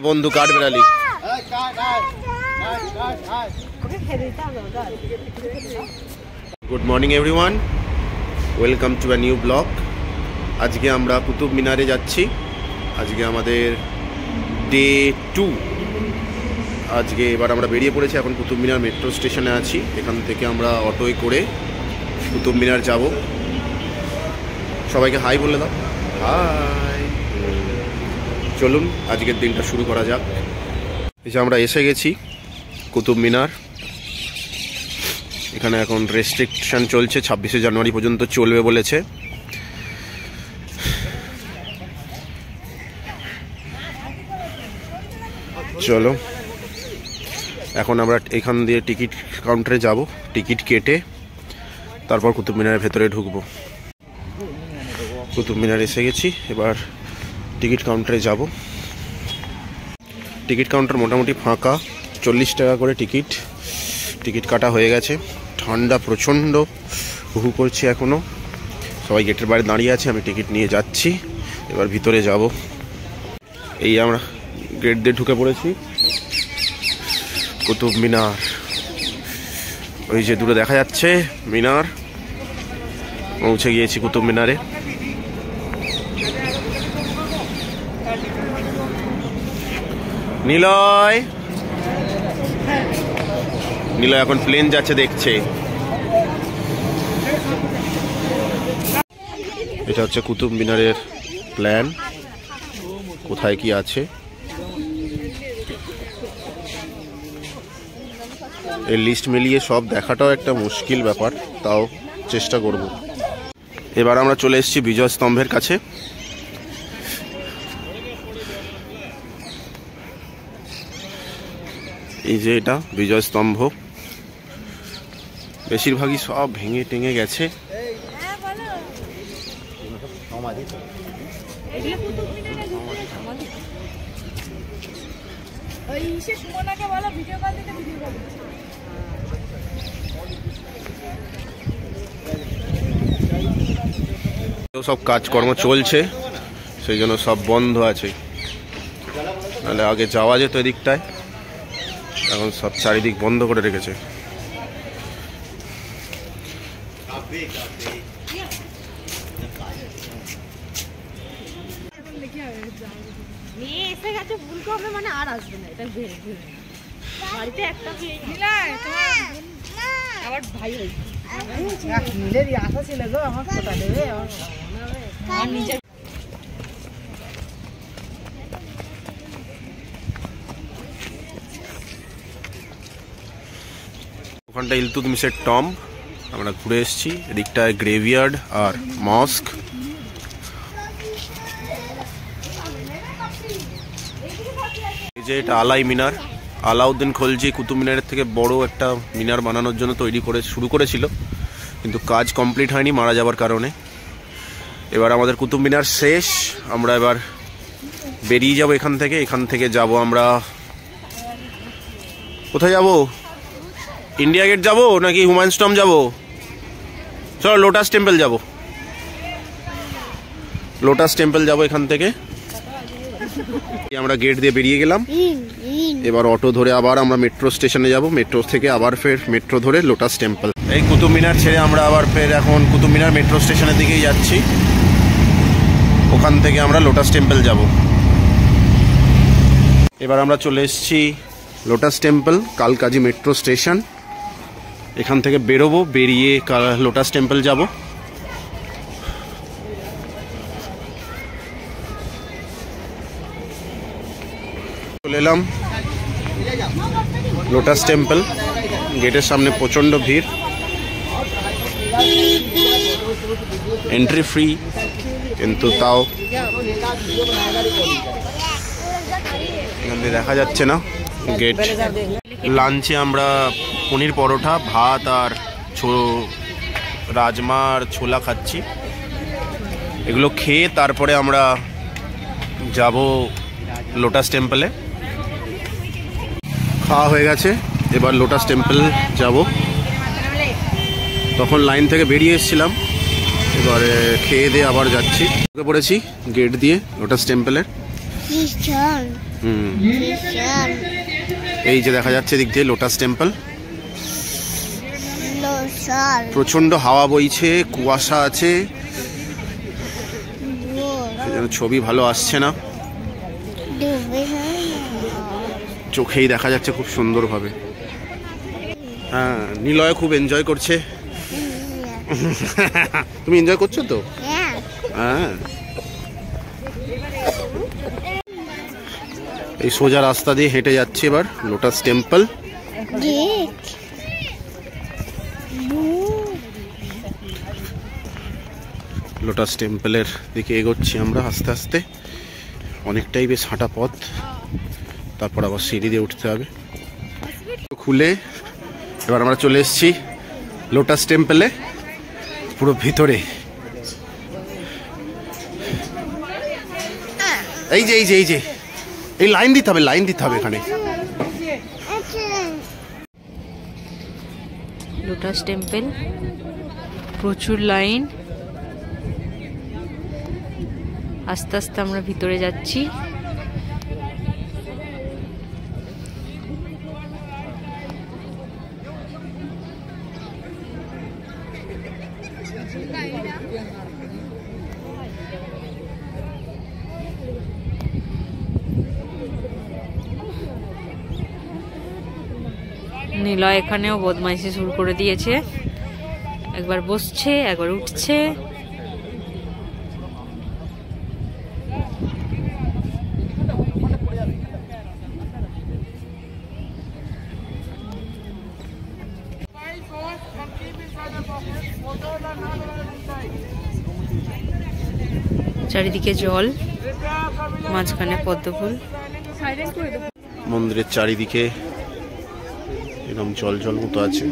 বন্ধু কাঠ বেড়ালি। Good morning everyone, welcome to a new blog. আজকে আমরা কুতুব মিনারে যাচ্ছি। আজকে আমাদের ডে 2। আজকে এবার আমরা বেরিয়ে পড়েছি। এখন কুতুব মিনার মেট্রো স্টেশনে আছি। এখান থেকে আমরা অটোয় করে কুতুব মিনার যাব। সবাইকে হাই বলে দাও। হাই। চলুন আজকের দিনটা শুরু করা যাক। এই যে আমরা এসে গেছি কুতুব মিনার। এখানে এখন রেস্ট্রিকশন চলছে, 26শে জানুয়ারি পর্যন্ত চলবে বলেছে। চলো এখন আমরা এখান দিয়ে টিকিট কাউন্টারে যাব, টিকিট কেটে তারপর কুতুব মিনারের ভেতরে ঢুকবো। কুতুব মিনার এসে গেছি, এবার টিকিট কাউন্টারে যাব। টিকিট কাউন্টার মোটামুটি ফাঁকা, 40 টাকা করে টিকিট কাটা হয়ে গেছে। ঠান্ডা প্রচণ্ড, হু করছে এখনও। সবাই গেটের বাইরে দাঁড়িয়ে আছে, আমি টিকিট নিয়ে যাচ্ছি। এবার ভিতরে যাব। এই আমরা গেট দিয়ে ঢুকে পড়েছি কুতুব মিনার। ওই যে দূরে দেখা যাচ্ছে মিনার। পৌঁছে গিয়েছি কুতুব মিনারে। নিলয় এখন প্লেন যাচ্ছে দেখছে। এটা হচ্ছে কুতুব মিনারের প্ল্যান, কোথায় কি আছে। এই লিস্ট মিলিয়ে সব দেখাটাও একটা মুশকিল ব্যাপার, তাও চেষ্টা করব। এবার আমরা চলে এসেছি বিজয় স্তম্ভের কাছে। এই যে এটা বিজয় স্তম্ভ, বেশিরভাগই সব ভেঙে টেঙে গেছে। সব কাজকর্ম চলছে, সেই জন্য সব বন্ধ আছে। নাহলে আগে যাওয়া যেত এদিকটায়, এখন সব চারিদিক বন্ধ করে রেখেছে। ওখানটা ইলতুৎমিশের টম্ব, আমরা ঘুরে এসেছি। এদিকটায় গ্রেভিয়ার্ড আর মস্ক। এই যে এটা আলাই মিনার। আলাউদ্দিন খলজি কুতুব মিনারের থেকে বড় একটা মিনার বানানোর জন্য শুরু করেছিল, কিন্তু কাজ কমপ্লিট হয়নি মারা যাওয়ার কারণে। এবার আমাদের কুতুব মিনার শেষ, আমরা এবার বেরিয়ে যাব এখান থেকে যাব আমরা কোথায় যাব? ইন্ডিয়া গেট যাব নাকি হুমায়ুনস টম্ব যাব? চলো লোটাস টেম্পল যাব। লোটাস টেম্পল যাব এখান থেকে। আমরা গেট দিয়ে বেরিয়ে গেলাম। এবার অটো ধরে আবার আমরা মেট্রো স্টেশনে যাব। মেট্রো থেকে আবার ফের মেট্রো ধরে লোটাস টেম্পল। এই কুতুব মিনার ছেড়ে আমরা আবার ফের এখন কুতুব মিনার মেট্রো স্টেশনের দিকেই যাচ্ছি। ওখান থেকে আমরা লোটাস টেম্পল যাব। এবার আমরা চলে এসেছি lotus temple, Kalkaji metro station. এখান থেকে বেরোবো, বেরিয়ে লোটাস টেম্পল যাব। চলে এলাম লোটাস টেম্পল। গেটের সামনে প্রচণ্ড ভিড়, এন্ট্রি ফ্রি, কিন্তু তাও এখান থেকে দেখা যাচ্ছে না গেট। লাঞ্চে আমরা পনির পরোটা, ভাত আর রাজমা আর ছোলা খাচ্ছি। এগুলো খেয়ে তারপরে আমরা যাব লোটাস টেম্পলে। খাওয়া হয়ে গেছে, এবার লোটাস টেম্পল যাব। তখন লাইন থেকে বেরিয়ে এসেছিলাম, এবারে খেয়ে দিয়ে আবার যাচ্ছি। ঢুকে পড়েছি গেট দিয়ে লোটাস টেম্পলের। এই যে দেখা যাচ্ছে দিক দিয়ে লোটাস টেম্পল। প্রচন্ড হাওয়া বইছে, কুয়াশা আছে, ছবি ভালো আসছে না, চোখেই দেখা যাচ্ছে খুব সুন্দরভাবে। হ্যাঁ, নিলয় খুব এনজয় করছে। তুমি এনজয় করছো তো? হ্যাঁ। এই সোজা রাস্তা দিয়ে হেঁটে যাচ্ছে এবার লোটাস টেম্পল। লোটাস টেম্পলের দিকে এগোচ্ছি আমরা আস্তে আস্তে। অনেকটাই বেশ হাঁটা পথ, তারপর আবার সিঁড়ি দিয়ে উঠতে হবে। খুলে এবার আমরা চলে এসেছি লোটাস টেম্পলে, পুরো ভিতরে। এই যে এই যে এই যে এই লাইন দিতে হবে, লাইন দিতে হবে এখানে। লোটাস টেম্পল, প্রচুর লাইন। আস্তে আস্তে আমরা ভিতরে যাচ্ছি। নিলয় এখানেও বদমাইশি শুরু করে দিয়েছে, একবার বসছে একবার উঠছে। চারিদিকে জল, মাঝখানে পদ্মফুল। মন্দিরের চারিদিকে এরকম জল জল মতো আছে,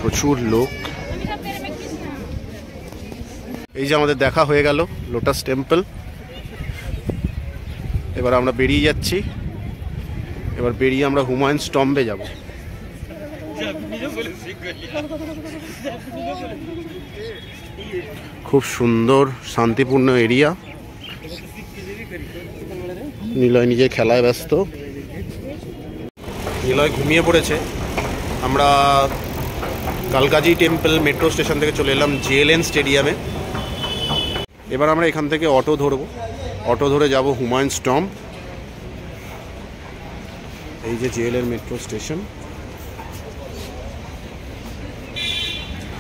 প্রচুর লোক। এই যে আমাদের দেখা হয়ে গেল লোটাস টেম্পল। এবার আমরা বেরিয়ে যাচ্ছি। এবার বেরিয়ে আমরা হুমায়ুনস টম্বে যাব। খুব সুন্দর শান্তিপূর্ণ এরিয়া। নিলয় নিজে খেলায় ব্যস্ত। নিলয় ঘুমিয়ে পড়েছে। আমরা কালকাজি টেম্পল মেট্রো স্টেশন থেকে চলে এলাম জেএলএন স্টেডিয়ামে। এবার আমরা এখান থেকে অটো ধরবো, অটো ধরে যাব হুমায়ুনস টম্ব। এই যে জেএলএন মেট্রো স্টেশন।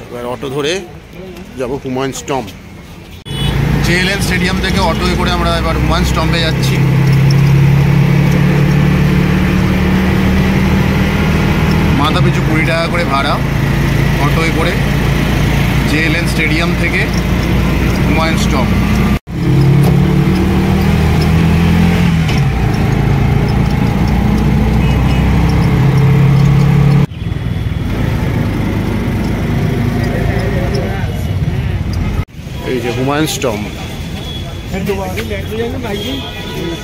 এবার অটো ধরে যাব হুমায়ুনস টম্ব। জেএলএন স্টেডিয়াম থেকে অটোয় করে আমরা এবার হুমায়ুনস টম্বে যাচ্ছি। মাথা পিছু 20 টাকা করে ভাড়া অটোয় করে জেএলএন স্টেডিয়াম থেকে হুমায়ুনস টম্ব। এই যে হুমায়ুনস টম্ব।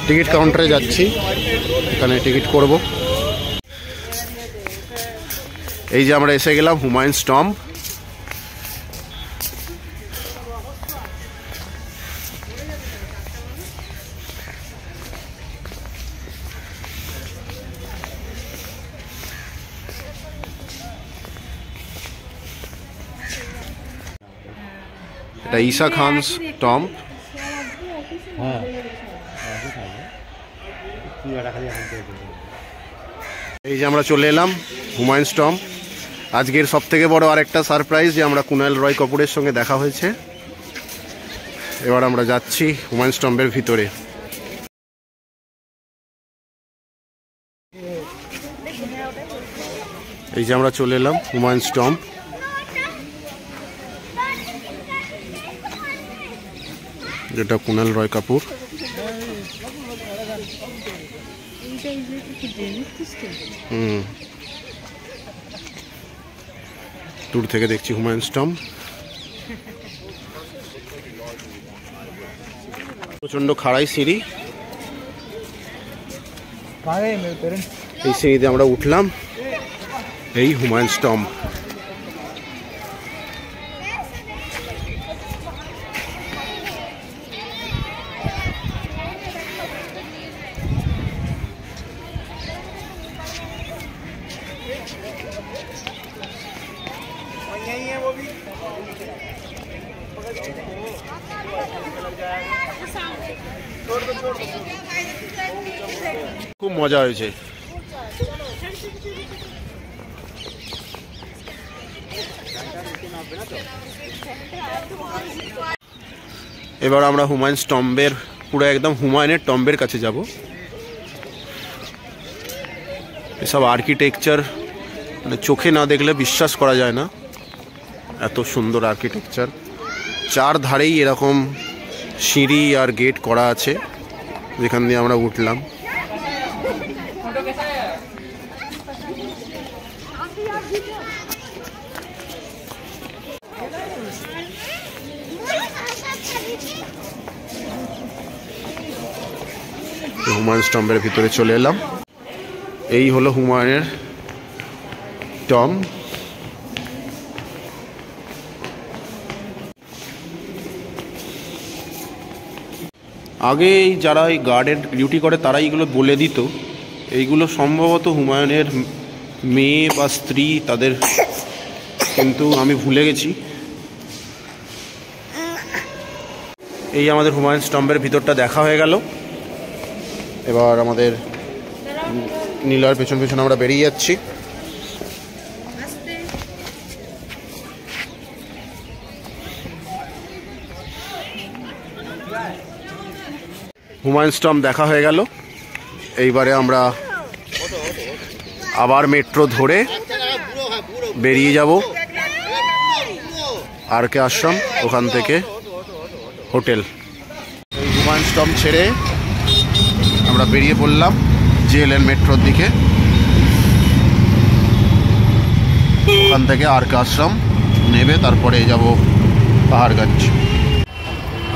টিকিট কাউন্টারে যাচ্ছি, এখানে টিকিট করব। এই যে আমরা এসে গেলাম হুমায়ুনস টম্ব। এটা ঈসা খানস টম্ব। এই যে আমরা চলে এলাম হুমায়ুনস টম্ব। আজকের সব থেকে বড় আরেকটা সারপ্রাইজ যে আমরা কুনাল রয় কাপুরের সঙ্গে দেখা হয়েছে। এবার আমরা যাচ্ছি হুমায়ুনস টম্বের ভিতরে। এই যে আমরা চলে এলাম হুমায়ুনস টম্ব। যেটা কুনাল রয় কাপুর। দূর থেকে দেখছি হুমায়ুনস টম্ব। প্রচন্ড খাড়াই সিঁড়ি। এই সিঁড়িতে আমরা উঠলাম। এই হুমায়ুনস টম্ব। খুব মজা হয়েছে। এবার আমরা হুমায়ুন টম্বের পুরো একদম হুমায়ুনের টম্বের কাছে যাব। এসব আর্কিটেকচার মানে চোখে না দেখলে বিশ্বাস করা যায় না, এত সুন্দর আর্কিটেকচার। চার ধারেই এরকম সিঁড়ি আর গেট করা আছে, যেখান দিয়ে আমরা উঠলাম। হুমায়ুন টম্বের ভিতরে চলে এলাম। এই হলো হুমায়ুনের টম্ব। আগে যারা এই গার্ডের ডিউটি করে তারা এইগুলো বলে দিত। এইগুলো সম্ভবত হুমায়ুনের মেয়ে বা স্ত্রী তাদের, কিন্তু আমি ভুলে গেছি। এই আমাদের হুমায়ুন টম্বের ভিতরটা দেখা হয়ে গেল। এবার আমাদের নীলার পেছন পেছন আমরা বেরিয়ে যাচ্ছি। হুমায়ুন টম্ব দেখা হয়ে গেল। এইবারে আমরা আবার মেট্রো ধরে বেরিয়ে যাব আরকে আশ্রম, ওখান থেকে হোটেল। এই হুমায়ুন টম্ব ছেড়ে আমরা বেরিয়ে পড়লাম জেএলএন মেট্রোর দিকে। ওখান থেকে আরকে আশ্রম নেবে, তারপরে যাব পাহাড়গঞ্জ।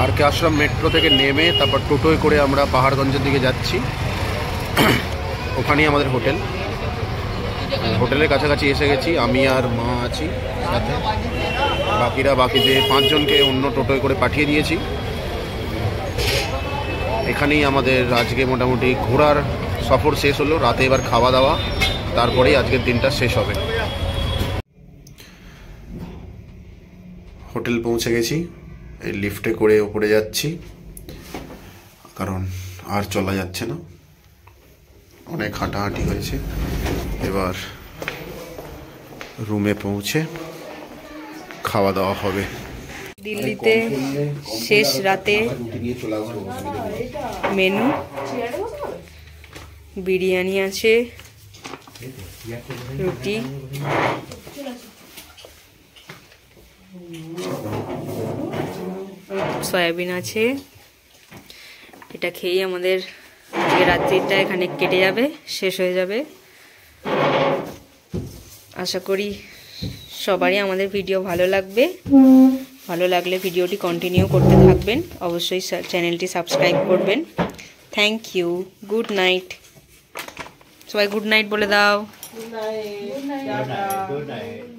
আরকে আশ্রম মেট্রো থেকে নেমে তারপর টোটোয় করে আমরা পাহাড়গঞ্জের দিকে যাচ্ছি। ওখানেই আমাদের হোটেল। হোটেলের কাছাকাছি এসে গেছি। আমি আর মা আছি সাথে, বাকিদের 5 জনকে অন্য টোটোয় করে পাঠিয়ে দিয়েছি। এখানেই আমাদের আজকে মোটামুটি ঘোরার সফর শেষ হলো। রাতে এবার খাওয়া দাওয়া, তারপরেই আজকের দিনটা শেষ হবে। হোটেল পৌঁছে গেছি। এই লিফটে করে উপরে যাচ্ছি, কারণ আর চলা যাচ্ছে না, অনেক হাঁটাহাঁটি হয়েছে। এবার রুমে পৌঁছে খাওয়া দাওয়া হবে। দিল্লিতে শেষ রাতে মেনু বিরিয়ানি আছে, রুটি, সয়াবিন আছে। এটা খেয়েই আমাদের রাত্রিটা এখানে কেটে যাবে, শেষ হয়ে যাবে। আশা করি সবারই আমাদের ভিডিও ভালো লাগবে। ভালো লাগলে ভিডিওটি কন্টিনিউ করতে থাকবেন। অবশ্যই চ্যানেলটি সাবস্ক্রাইব করবেন। Thank you. Good night. সবাই গুড নাইট বলে দাও। Good night. Good night.